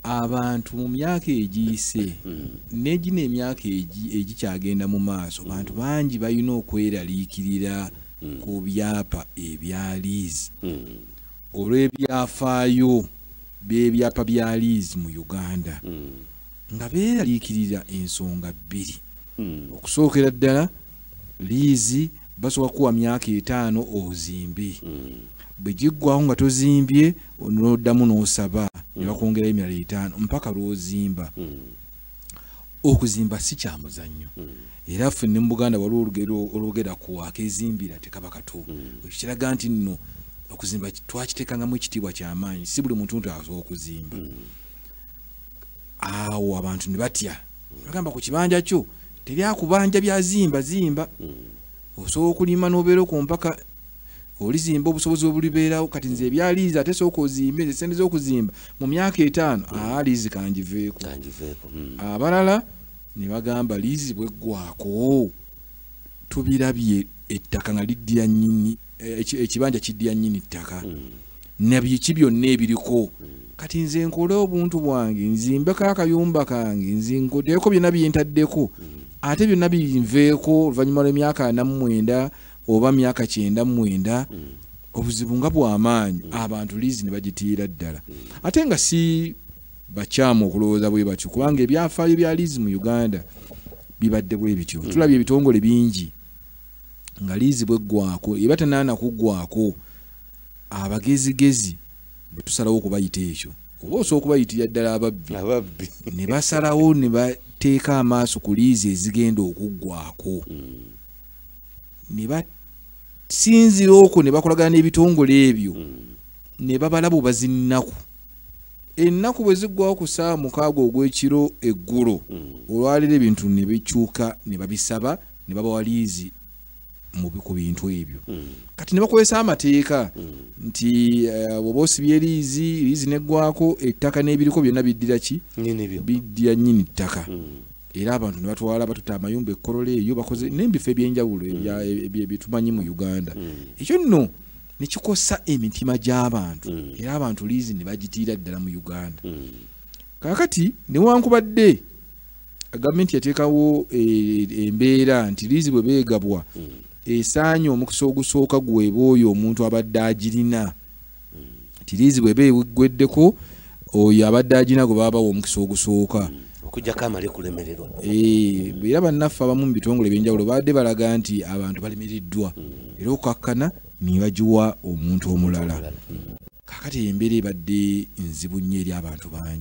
abantu mu myaka egiyise n'egino emyaka egikyagenda mu maaso abantu bangi balina okweraliikirira ku byapa ebya liizi olw'ebyafaayo by'ebyapa bya liizi mu Uganda nga beeraliikirira ensonga bbiri. Okusookera ddala liizi basobola kuwa myaka 5 ozimbe. Bwe giggwaho nga tozimbye onoddamu n'osaba ne bakwongerayo emirala 5 mpaka lw'ozimba. Okuzimba si kya muzannyo. Era ffe ne mu Buganda waliwo olugero olwogera ku akeezimbira tekaba kato. Ekiraga nti nno okuzimba twakiteekangamu ekitiibwa ky'amaanyi, si buli muntu asobola okuzimba. Awo abantu ne batya. Bagamba ku kibanja kyo tebyakubanja byazimba zimba. Osobola okulima n'obeera ku mpaka olizimba obusobozi obulibeerawo. Kati nze ebyaliizi ate sooka ozimbe esente z'okuzimba mu myaka 5 liizi kangiveeko. Abalala ne bagamba liizi bweggwako tubirabye ettaka nga liddira nnyini ekibanja kiddira nnyini ttaka nabiki byonna ebiriko. Kati nze nkole obuntu bwange nzimbeko akayumba kange nzinkoteeko byonna byentaddeko ate byonna binveeko oluvannyuma lw'emyaka 49 oba myaka 99 obuzibu nga bw'amaanyi abantu liizi ne bagitiira ddala. Ate nga si bakyamu okulowooza bwe batyo kubanga ebyafaayo bya liizi mu Uganda bibadde bwe bityo. Tulabye ebitongole bingi nga liizi bweggwako eba tanaana kuggwako abagezigezi bwe tusalawo okubayita ekyo oba osobola okubayitira ddala ababbi ne basalawo ne bateeka amaaso ku liizi ezigenda okuggwako ne basinzira okwo ne bakolagana n'ebitongole ebyo ne babalabo bazinnaku. Ennaku bwe ziggwaho ku ssaawa 6 ogw'ekiro eggulo olwaliro ebintu ne bikyuka ne babisaba ne babawa liizi ku bintu ebyo. Kati ne bakozesa amateeka nti bw'oba osibye liizi neggwako ettaka n'ebiriko byonna biddira ki? Biddira nnyini ttaka. Era abantu ne batwala batuta amayumba ekkolola eyo bakoze n'ebifo eby'enjawulo byetumanyi mu Uganda. Ekyo nno ne kikosa emitima gy'abantu era abantu liizi ne bagitiira ddala mu Uganda. Kaakati newankubadde gavumenti yateekawo embeera nti liizi bwe beegabwa esaanye omukisa ogusooka gweba oyo omuntu abadde agirina. Nti liizi bwe beegweddeko oyo abadde agirina gwe baba bawa omukisa ogusooka. Okujjako amale kulemererwa. Era bannaffe abamu mu bitongole ebyenjawulo badde balaga nti abantu balemeriddwa era okakkana ne bagiwa omuntu omulala. Kaakati embeera ebadde nzibu nnyo eri abantu bangi.